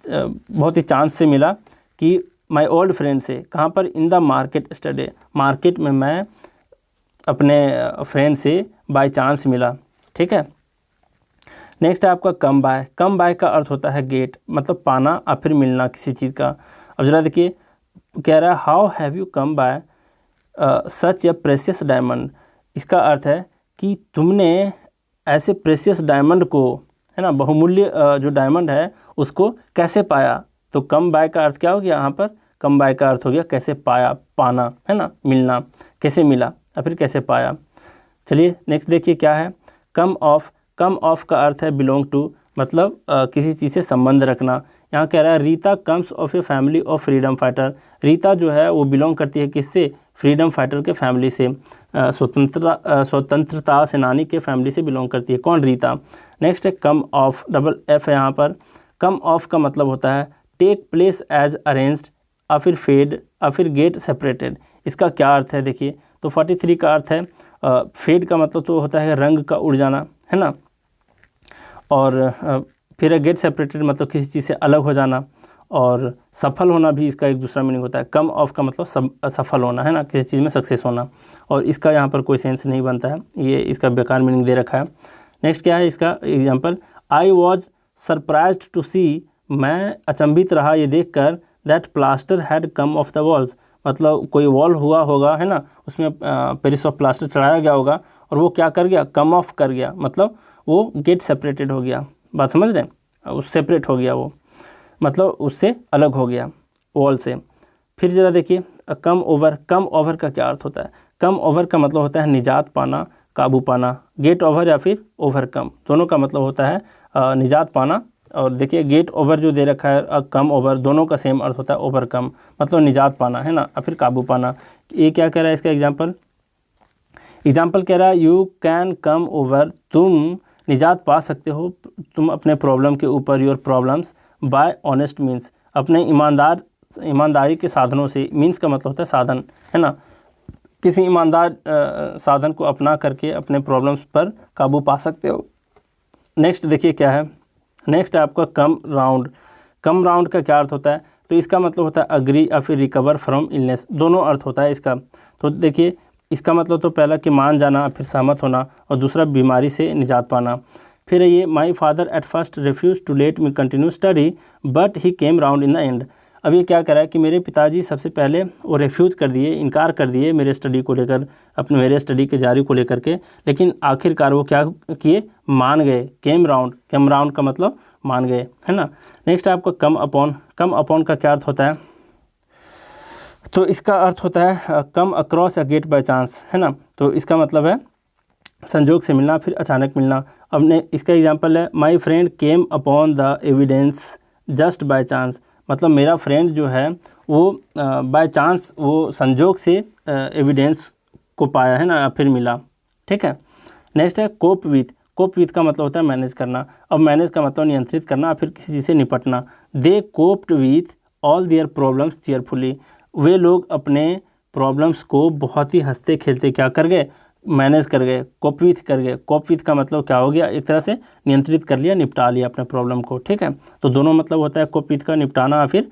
बहुत ही चांस से मिला कि माय ओल्ड फ्रेंड से, कहाँ पर, इन द मार्केट स्टडे, मार्केट में मैं अपने फ्रेंड से बाय चांस मिला, ठीक है। नेक्स्ट है आपका कम बाय। कम बाय का अर्थ होता है गेट मतलब पाना और फिर मिलना किसी चीज़ का। अब जरा देखिए कह रहा है how have you come by such A precious diamond. इसका अर्थ है कि तुमने ऐसे प्रेशियस डायमंड को, है ना, बहुमूल्य जो डायमंड है उसको कैसे पाया। तो कम बाय का अर्थ क्या हो गया यहाँ पर, कम बाय का अर्थ हो गया कैसे पाया, पाना, है ना, मिलना, कैसे मिला और फिर कैसे पाया। चलिए नेक्स्ट देखिए क्या है, कम ऑफ। कम ऑफ का अर्थ है बिलोंग टू मतलब किसी चीज़ से संबंध रखना। यहाँ कह रहा है Rita comes of a family of freedom fighter. Rita जो है वो बिलोंग करती है किससे, फ्रीडम फाइटर के फैमिली से, स्वतंत्रता सेनानी के फैमिली से बिलोंग करती है। कौन, रीता। नेक्स्ट है कम ऑफ, डबल एफ है यहाँ पर। कम ऑफ का मतलब होता है टेक प्लेस एज अरेंज्ड और फिर फेड और फिर गेट सेपरेटेड। इसका क्या अर्थ है देखिए, तो 43 का अर्थ है फेड का मतलब तो होता है रंग का उड़ जाना, है ना, और फिर गेट सेपरेटेड मतलब किसी चीज़ से अलग हो जाना, और सफल होना भी इसका एक दूसरा मीनिंग होता है। कम ऑफ का मतलब सफल होना, है ना, किसी चीज़ में सक्सेस होना, और इसका यहाँ पर कोई सेंस नहीं बनता है, ये इसका बेकार मीनिंग दे रखा है। नेक्स्ट क्या है इसका example, I was surprised to see, मैं अचंभित रहा ये देखकर, that plaster had come off the walls, मतलब कोई वॉल हुआ होगा, है ना, उसमें पेरिस ऑफ प्लास्टर चढ़ाया गया होगा और वो क्या कर गया, कम ऑफ कर गया, मतलब वो गेट सेपरेटेड हो गया। बात समझ रहे हैं, उस सेपरेट हो गया वो, मतलब उससे अलग हो गया वॉल से। फिर ज़रा देखिए कम ओवर। कम ओवर का क्या अर्थ होता है, कम ओवर का मतलब होता है निजात पाना, काबू पाना। गेट ओवर या फिर ओवरकम दोनों का मतलब होता है निजात पाना। और देखिए गेट ओवर जो दे रखा है, कम ओवर, दोनों का सेम अर्थ होता है ओवरकम मतलब निजात पाना, है ना, और फिर काबू पाना। ये क्या कह रहा है इसका एग्जाम्पल कह रहा है यू कैन कम ओवर, तुम निजात पा सकते हो तुम अपने प्रॉब्लम के ऊपर, your problems bye honest means, अपने ईमानदारी के साधनों से। मीन्स का मतलब होता है साधन, है ना, किसी ईमानदार साधन को अपना करके अपने प्रॉब्लम्स पर काबू पा सकते हो। नेक्स्ट देखिए क्या है, नेक्स्ट है आपका कम राउंड। कम राउंड का क्या अर्थ होता है, तो इसका मतलब होता है अग्री या फिर रिकवर फ्रॉम इलनेस, दोनों अर्थ होता है इसका। तो देखिए इसका मतलब तो पहला कि मान जाना, फिर सहमत होना, और दूसरा बीमारी से निजात पाना। फिर ये my father at first refuse to let me continue study but he came round in the end. अब ये क्या करा है कि मेरे पिताजी सबसे पहले वो रिफ्यूज़ कर दिए, इनकार कर दिए मेरे स्टडी को लेकर, मेरे स्टडी के जारी को लेकर के, लेकिन आखिरकार वो क्या किए, मान गए। केम राउंड का मतलब मान गए, है ना। नेक्स्ट आपका कम अपॉन। कम अपॉन का क्या अर्थ होता है, तो इसका अर्थ होता है कम अक्रॉस या गेट बाय चांस, है ना। तो इसका मतलब है संजोग से मिलना, फिर अचानक मिलना। अब ने इसका एग्जांपल है my friend came upon the evidence just by chance, मतलब मेरा फ्रेंड जो है वो बाय चांस, वो संजोग से एविडेंस को पाया है ना, फिर मिला। ठीक है। नेक्स्ट है कोप विथ। कोप विथ का मतलब होता है मैनेज करना। अब मैनेज का मतलब नियंत्रित करना, फिर किसी चीज़ से निपटना। They coped with all their problems cheerfully, वे लोग अपने प्रॉब्लम्स को बहुत ही हंसते खेलते क्या कर गए, मैनेज कर गए, कोप विथ कर गए। कोप विथ का मतलब क्या हो गया, एक तरह से नियंत्रित कर लिया, निपटा लिया अपने प्रॉब्लम को। ठीक है। तो दोनों मतलब होता है कोप विथ का निपटाना, फिर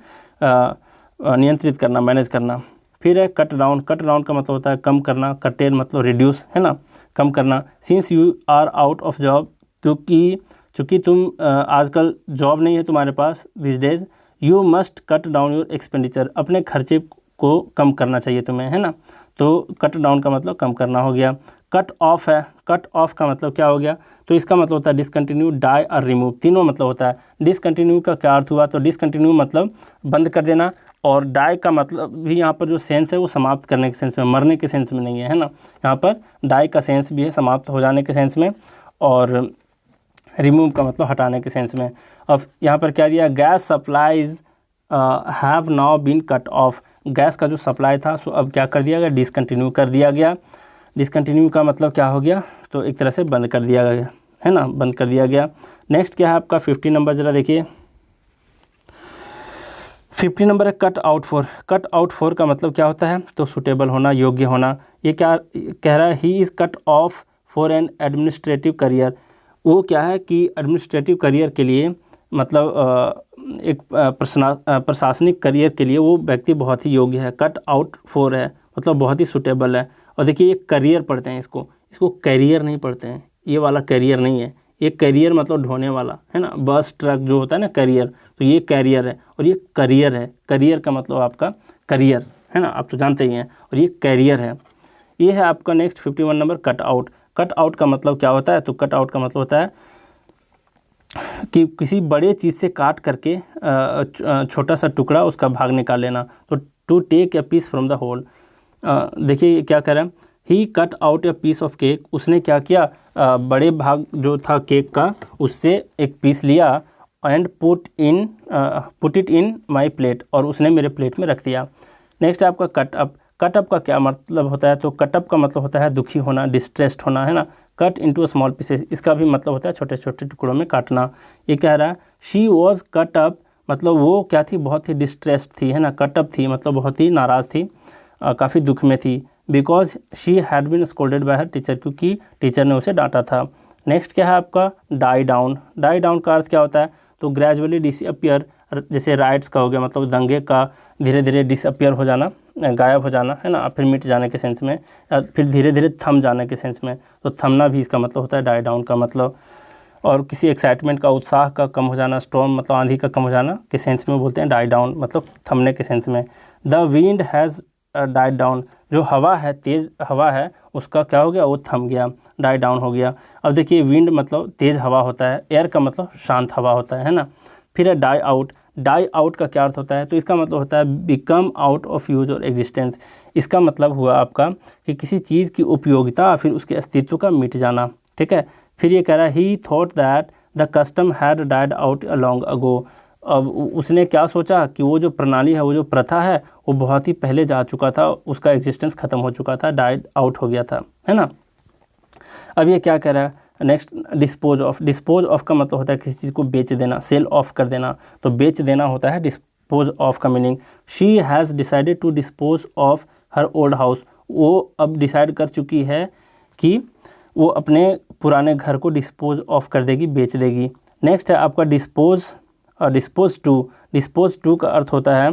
नियंत्रित करना, मैनेज करना। फिर है कट डाउन। कट डाउन का मतलब होता है कम करना, कटेल मतलब रिड्यूस, है ना, कम करना। Since you are out of job, चूँकि तुम आजकल जॉब नहीं है तुम्हारे पास this days, you must cut down your expenditure, अपने खर्चे को कम करना चाहिए तुम्हें, है ना। तो कट डाउन का मतलब कम करना हो गया। कट ऑफ है। कट ऑफ का मतलब क्या हो गया, तो इसका मतलब होता है डिसकंटिन्यू, डाई और रिमूव, तीनों मतलब होता है। डिसकंटिन्यू का क्या अर्थ हुआ, तो डिसकंटिन्यू मतलब बंद कर देना, और डाई का मतलब भी यहाँ पर जो सेंस है वो समाप्त करने के सेंस में, मरने के सेंस में नहीं है, है ना। यहाँ पर डाई का सेंस भी है समाप्त हो जाने के सेंस में, और रिमूव का मतलब हटाने के सेंस में। अब यहाँ पर क्या दिया, gas supplies have now been cut off, gas का जो सप्लाई था सो अब क्या कर दिया गया, डिसकंटिन्यू कर दिया गया। डिसकंटिन्यू का मतलब क्या हो गया, तो एक तरह से बंद कर दिया गया, है ना, बंद कर दिया गया। नेक्स्ट क्या है आपका 50 नंबर, ज़रा देखिए 50 नंबर है cut out for. Cut out for का मतलब क्या होता है, तो सूटेबल होना, योग्य होना। ये क्या कह रहा है, he is cut off for an administrative career, वो क्या है कि एडमिनिस्ट्रेटिव करियर के लिए, मतलब एक प्रशासनिक करियर के लिए वो व्यक्ति बहुत ही योग्य है। कट आउट फॉर है मतलब बहुत ही सूटेबल है। और देखिए ये करियर पढ़ते हैं, इसको करियर नहीं पढ़ते हैं, ये वाला करियर नहीं है, ये करियर मतलब ढोने वाला, है ना, बस ट्रक जो होता है ना करियर, तो ये कैरियर है और ये करियर है। करियर का मतलब आपका करियर, है ना, आप तो जानते ही हैं, और ये कैरियर है। ये है आपका next 51 number cut out. Cut out का मतलब क्या होता है, तो कट आउट का मतलब होता है कि किसी बड़े चीज़ से काट करके छोटा सा टुकड़ा उसका भाग निकाल लेना, तो to take a piece from the whole. देखिए क्या कह रहा है, he cut out a piece of cake, उसने क्या किया, बड़े भाग जो था केक का उससे एक पीस लिया, and put it in my plate, और उसने मेरे प्लेट में रख दिया। नेक्स्ट है आपका कट अप। कट अप का क्या मतलब होता है, तो कट अप का मतलब होता है दुखी होना, डिस्ट्रेस्ड होना, है ना। कट इनटू स्मॉल पीसेस, इसका भी मतलब होता है छोटे छोटे टुकड़ों में काटना। ये कह रहा है शी वॉज कट अप, मतलब वो क्या थी, बहुत ही डिस्ट्रेस्ड थी, है ना। कट अप थी मतलब बहुत ही नाराज़ थी, काफ़ी दुख में थी। Because she had been scolded by her teacher, क्योंकि टीचर ने उसे डांटा था। नेक्स्ट क्या है आपका डाई डाउन। डाई डाउन का अर्थ क्या होता है, तो ग्रेजुअली डिसअपियर, जैसे राइट्स का हो गया, मतलब दंगे का धीरे धीरे डिसअपियर हो जाना, गायब हो जाना, है ना, फिर मिट जाने के सेंस में, फिर धीरे धीरे थम जाने के सेंस में, तो थमना भी इसका मतलब होता है डाई डाउन का मतलब। और किसी एक्साइटमेंट का, उत्साह का कम हो जाना, स्टॉर्म मतलब आंधी का कम हो जाना के सेंस में बोलते हैं डाई डाउन, मतलब थमने के सेंस में। The wind has died down, जो हवा है, तेज़ हवा है, उसका क्या हो गया, वो थम गया, डाई डाउन हो गया। अब देखिए विंड मतलब तेज़ हवा होता है, एयर का मतलब शांत हवा होता है ना। फिर है डाई आउट। डाई आउट का क्या अर्थ होता है, तो इसका मतलब होता है बिकम आउट ऑफ यूज और एग्जिस्टेंस। इसका मतलब हुआ आपका कि किसी चीज़ की उपयोगिता फिर उसके अस्तित्व का मिट जाना। ठीक है। फिर ये कह रहा है ही thought that the custom had died out long ago. अब उसने क्या सोचा कि वो जो प्रणाली है, वो जो प्रथा है, वो बहुत ही पहले जा चुका था, उसका एग्जिस्टेंस ख़त्म हो चुका था, डाइड आउट हो गया था, है ना। अब ये क्या कह रहा है next, dispose of. Dispose of का मतलब होता है किसी चीज़ को बेच देना, सेल ऑफ कर देना, तो बेच देना होता है डिस्पोज ऑफ का meaning. She has decided to dispose of her old house, वो अब डिसाइड कर चुकी है कि वो अपने पुराने घर को डिस्पोज ऑफ कर देगी, बेच देगी। नेक्स्ट है आपका डिस्पोज टू। डिस्पोज टू का अर्थ होता है,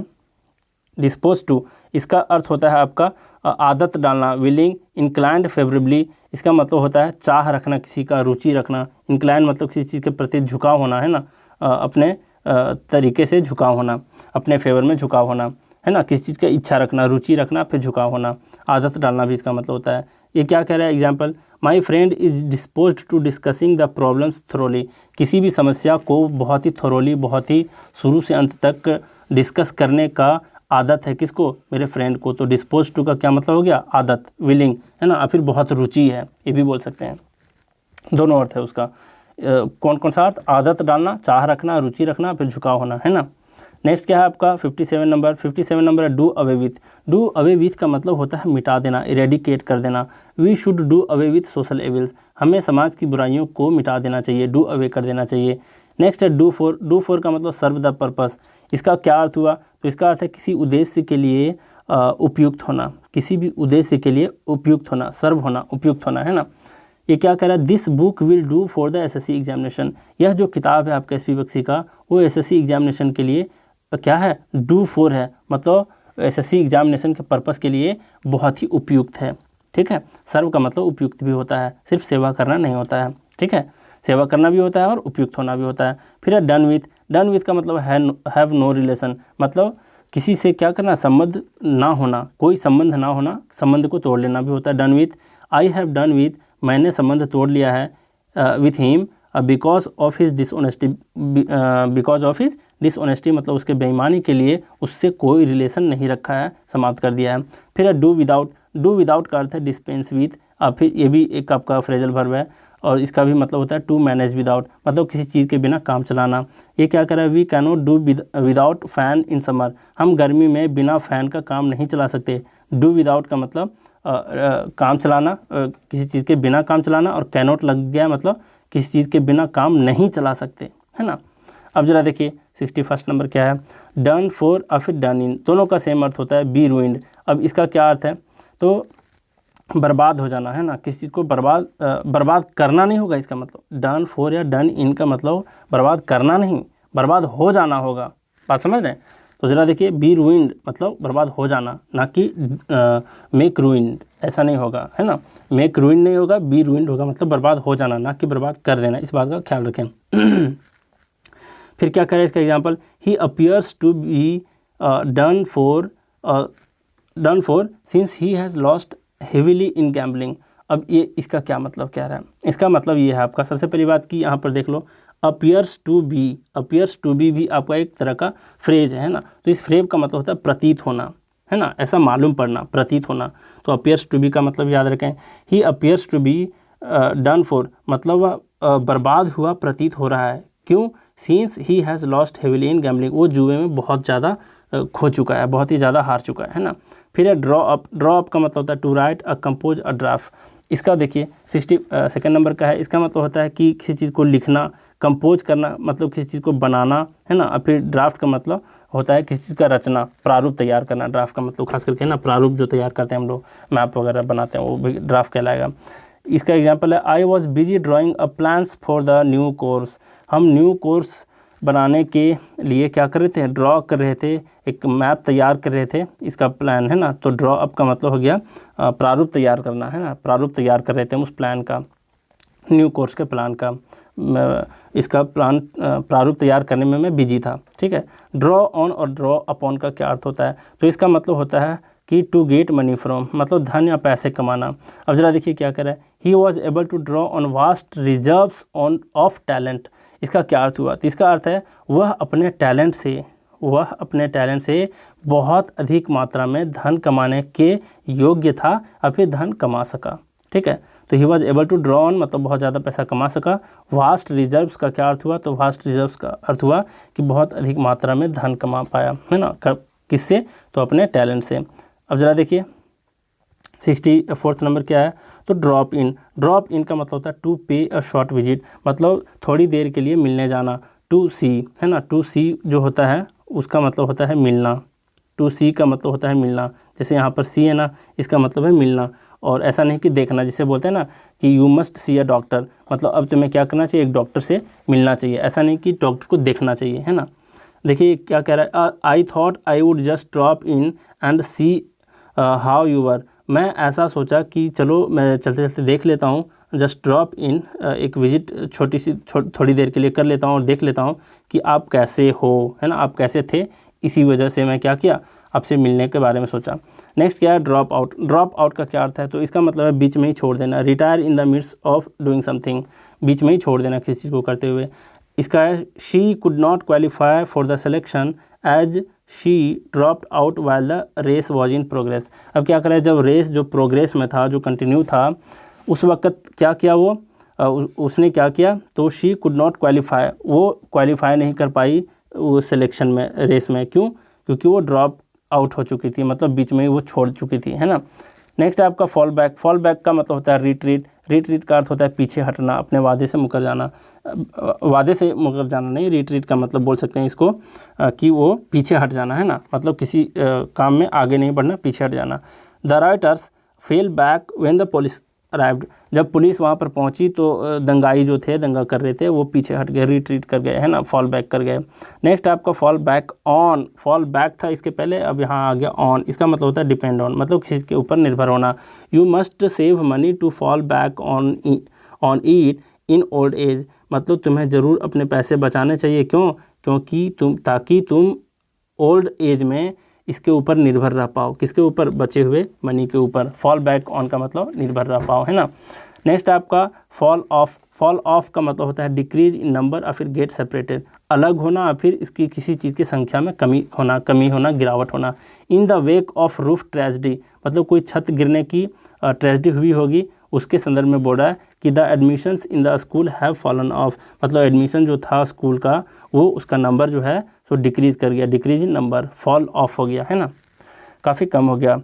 डिस्पोज टू इसका अर्थ होता है आपका आदत डालना, विलिंग, इंक्लाइंड फेवरेबली, इसका मतलब होता है चाह रखना, किसी का रुचि रखना। इंक्लाइन मतलब किसी चीज़ के प्रति झुकाव होना, है ना, अपने तरीके से झुकाव होना, अपने फेवर में झुकाव होना, है ना, किसी चीज़ का इच्छा रखना, रुचि रखना, फिर झुकाव होना। आदत डालना भी इसका मतलब होता है। ये क्या कह रहा है example, my friend is disposed to discussing the problems thoroughly, किसी भी समस्या को बहुत ही थोरोली, बहुत ही शुरू से अंत तक डिस्कस करने का आदत है किसको, मेरे फ्रेंड को। तो डिस्पोज टू का क्या मतलब हो गया, आदत, विलिंग, है ना, फिर बहुत रुचि है, ये भी बोल सकते हैं। दोनों अर्थ है उसका। कौन कौन सा अर्थ? आदत डालना, चाह रखना, रुचि रखना, फिर झुकाव होना, है ना। नेक्स्ट क्या है आपका 57 नंबर। 57 नंबर है do away with. Do away with का मतलब होता है मिटा देना, इरेडिकेट कर देना। We should do away with social evils. हमें समाज की बुराइयों को मिटा देना चाहिए, डू अवे कर देना चाहिए। नेक्स्ट है डू फॉर। डू फॉर का मतलब सर्व द पर्पस। इसका क्या अर्थ हुआ? तो इसका अर्थ है किसी उद्देश्य के लिए उपयुक्त होना, किसी भी उद्देश्य के लिए उपयुक्त होना, सर्व होना, उपयुक्त होना, है ना। ये क्या कह रहा है? This book will do for the assessee examination. यह जो किताब है आपका एसपी बख्शी का, वो एसएससी एग्जामिनेशन के लिए क्या है? डू फॉर है, मतलब एसएससी एग्जामिनेशन के पर्पस के लिए बहुत ही उपयुक्त है। ठीक है, सर्व का मतलब उपयुक्त भी होता है, सिर्फ सेवा करना नहीं होता है। ठीक है, सेवा करना भी होता है और उपयुक्त होना भी होता है। फिर है डन विथ। डन विथ का मतलब हैव नो रिलेशन, मतलब किसी से क्या करना? संबंध ना होना, कोई संबंध ना होना, संबंध को तोड़ लेना भी होता है done with. I have done with, मैंने संबंध तोड़ लिया है with him because of his dishonesty. Because of his dishonesty मतलब उसके बेईमानी के लिए उससे कोई रिलेशन नहीं रखा है, समाप्त कर दिया है। फिर है डू विदाउट। डू विदाउट का अर्थ है डिस्पेंस विथ। अब फिर ये भी एक आपका फ्रेजल वर्ब है और इसका भी मतलब होता है टू मैनेज विदाउट, मतलब किसी चीज़ के बिना काम चलाना। ये क्या कर रहा है? We can not do without fan in summer. हम गर्मी में बिना फ़ैन का काम नहीं चला सकते। डू विदाउट का मतलब काम चलाना, किसी चीज़ के बिना काम चलाना, और कैनॉट लग गया मतलब किसी चीज़ के बिना काम नहीं चला सकते, है ना। अब जरा देखिए 61 नंबर क्या है? डन फॉर और फिर डन इन, दोनों का सेम अर्थ होता है बी रूइंड। अब इसका क्या अर्थ है? तो बर्बाद हो जाना, है ना। किसी चीज़ को बर्बाद करना नहीं होगा इसका मतलब। डन फॉर या डन इन का मतलब बर्बाद करना नहीं, बर्बाद हो जाना होगा। बात समझ रहे हैं? तो ज़रा देखिए बी रूइंड मतलब बर्बाद हो जाना, ना कि मेक रूइंड, ऐसा नहीं होगा, है ना। मेक रूइंड नहीं होगा, बी रूइंड होगा, मतलब बर्बाद हो जाना, ना कि बर्बाद कर देना। इस बात का ख्याल रखें। फिर क्या करें इसका example? He appears to be done for since he has lost heavily in gambling. अब ये इसका क्या मतलब कह रहा है? इसका मतलब ये है आपका, सबसे पहली बात कि यहाँ पर देख लो appears to be. Appears to be भी आपका एक तरह का फ्रेज है ना। तो इस फ्रेज का मतलब होता है प्रतीत होना, है ना, ऐसा मालूम पड़ना, प्रतीत होना। तो अपीयर्स टू बी का मतलब याद रखें। He appears to be done for मतलब वह बर्बाद हुआ प्रतीत हो रहा है। क्यों? Since he has lost heavily in gambling, वो जुए में बहुत ज़्यादा खो चुका है, बहुत ही ज़्यादा हार चुका है ना। फिर है ड्रॉ अप। ड्रॉ अप का मतलब होता है to write a compose a draft. इसका देखिए 62 नंबर का है। इसका मतलब होता है कि किसी चीज़ को लिखना, कंपोज करना मतलब किसी चीज़ को बनाना, है ना। और फिर ड्राफ्ट का मतलब होता है किसी चीज़ का रचना, प्रारूप तैयार करना। ड्राफ्ट का मतलब खास करके ना प्रारूप जो तैयार करते हैं हम लोग, मैप वगैरह बनाते हैं, वो भी ड्राफ्ट कहलाएगा। इसका एग्जाम्पल है I was busy drawing a plans for the new course. हम न्यू कोर्स बनाने के लिए क्या कर रहे थे? ड्रॉ कर रहे थे, एक मैप तैयार कर रहे थे, इसका प्लान, है ना। तो ड्रॉ अप का मतलब हो गया प्रारूप तैयार करना, है ना। प्रारूप तैयार कर रहे थे उस प्लान का, न्यू कोर्स के प्लान का। इसका प्लान प्रारूप तैयार करने में मैं बिजी था। ठीक है। ड्रॉ ऑन और ड्रॉ अपॉन का क्या अर्थ होता है? तो इसका मतलब होता है कि टू गेट मनी फ्रॉम, मतलब धन या पैसे कमाना। अब जरा देखिए क्या कर रहा है? He was able to draw on vast reserves on of talent. इसका क्या अर्थ हुआ? तो इसका अर्थ है वह अपने टैलेंट से बहुत अधिक मात्रा में धन कमाने के योग्य था, और फिर धन कमा सका। ठीक है। तो he was able to draw on मतलब बहुत ज़्यादा पैसा कमा सका। वास्ट रिजर्व्स का क्या अर्थ हुआ? तो वास्ट रिजर्व्स का अर्थ हुआ कि बहुत अधिक मात्रा में धन कमा पाया, है ना। किससे? तो अपने टैलेंट से। अब ज़रा देखिए 64 नंबर क्या है? तो ड्रॉप इन। ड्रॉप इन का मतलब होता है टू पे अ शॉर्ट विजिट, मतलब थोड़ी देर के लिए मिलने जाना। टू सी, है ना। टू सी जो होता है उसका मतलब होता है मिलना। टू सी का मतलब होता है मिलना, जैसे यहाँ पर सी है ना, इसका मतलब है मिलना। और ऐसा नहीं कि देखना, जिसे बोलते हैं ना कि you must see a doctor, मतलब अब तुम्हें क्या करना चाहिए? एक डॉक्टर से मिलना चाहिए। ऐसा नहीं कि डॉक्टर को देखना चाहिए, है ना। देखिए क्या कह रहा है? I thought I would just drop in and see how you were. मैं ऐसा सोचा कि चलो मैं चलते चलते देख लेता हूँ, जस्ट ड्रॉप इन, एक विजिट छोटी सी थोड़ी देर के लिए कर लेता हूँ और देख लेता हूँ कि आप कैसे हो, है ना, आप कैसे थे। इसी वजह से मैं क्या किया? आपसे मिलने के बारे में सोचा। नेक्स्ट क्या है? Drop out. ड्रॉप आउट का क्या अर्थ है? तो इसका मतलब है बीच में ही छोड़ देना। Retire in the mids of doing something, बीच में ही छोड़ देना किसी चीज़ को करते हुए। इसका है she could not qualify for the selection as she dropped out while the race was in progress. अब क्या करें? जब रेस जो प्रोग्रेस में था, जो कंटिन्यू था, उस वक्त क्या किया? वो उसने क्या किया, तो शी कुड नॉट क्वालिफाई, वो क्वालिफाई नहीं कर पाई वो सिलेक्शन में, रेस में। क्यों? क्योंकि वो ड्रॉप आउट हो चुकी थी, मतलब बीच में ही वो छोड़ चुकी थी, है ना। नेक्स्ट है आपका फॉल बैक। फॉल बैक का मतलब होता है रिट्रीट। रिट्रीट का अर्थ होता है पीछे हटना, अपने वादे से मुकर जाना। वादे से मुकर जाना नहीं, रिट्रीट का मतलब बोल सकते हैं इसको कि वो पीछे हट जाना, है ना, मतलब किसी काम में आगे नहीं बढ़ना, पीछे हट जाना। The writers fell back when the police arrived. जब पुलिस वहाँ पर पहुँची तो दंगाई जो थे, दंगा कर रहे थे, वो पीछे हट गए, रिट्रीट कर गए, है ना, फॉल बैक कर गए। नेक्स्ट आपका fall back on. Fall back था इसके पहले, अब यहाँ आ गया ऑन। इसका मतलब होता है डिपेंड ऑन, मतलब किसी के ऊपर निर्भर होना। You must save money to fall back on it in old age. मतलब तुम्हें ज़रूर अपने पैसे बचाने चाहिए। क्यों? क्योंकि ताकि तुम ओल्ड एज में इसके ऊपर निर्भर रह पाओ। किसके ऊपर? बचे हुए मनी के ऊपर। फॉल बैक ऑन का मतलब निर्भर रह पाओ, है ना। नेक्स्ट आपका फॉल ऑफ। फॉल ऑफ का मतलब होता है डिक्रीज इन नंबर और फिर गेट सेपरेटेड, अलग होना और फिर इसकी किसी चीज़ की संख्या में कमी होना, गिरावट होना। In the wake of roof tragedy, मतलब कोई छत गिरने की ट्रेजेडी हुई होगी, उसके संदर्भ में बोल रहा है कि the admissions in the school have fallen of, मतलब एडमिशन जो था स्कूल का, वो उसका नंबर जो है सो डिक्रीज़ कर गया, decrease in number, fall of हो गया, है ना, काफ़ी कम हो गया।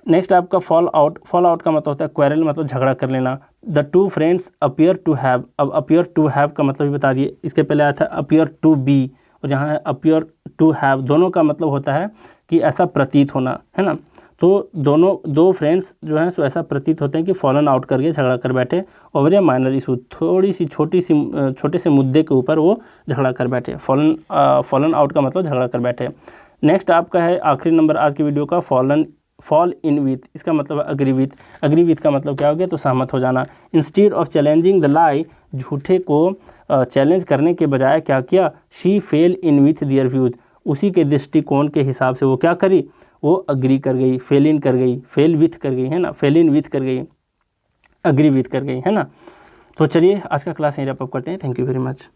नेक्स्ट आपका फॉल आउट। फॉल आउट का मतलब होता है क्वेरल, मतलब झगड़ा कर लेना। The two friends appear to have. अब अपीयर टू हैव का मतलब भी बता दिए, इसके पहले आया था अपीयर टू बी, और यहाँ है अपीयर टू हैव। दोनों का मतलब होता है कि ऐसा प्रतीत होना, है ना। तो दो फ्रेंड्स जो हैं सो ऐसा प्रतीत होते हैं कि फॉलन आउट करके झगड़ा कर बैठे, ओवर ए माइनर इशू, थोड़ी सी छोटे से मुद्दे के ऊपर वो झगड़ा कर बैठे। फॉलन आउट का मतलब झगड़ा कर बैठे। नेक्स्ट आपका है आखिरी नंबर आज की वीडियो का, फॉल इन विथ। इसका मतलब है अग्री विथ। अग्री विथ का मतलब क्या हो गया? तो सहमत हो जाना। Instead of challenging the lie, झूठे को चैलेंज करने के बजाय क्या किया? She fell in with their views, उसी के दृष्टिकोण के हिसाब से वो क्या करी? वो अग्री कर गई, फेल इन कर गई, फेल विथ कर गई, है ना, फेल इन विथ कर गई, अग्री विथ कर गई, है ना। तो चलिए आज का क्लास यहीं रैप अप करते हैं। Thank you very much.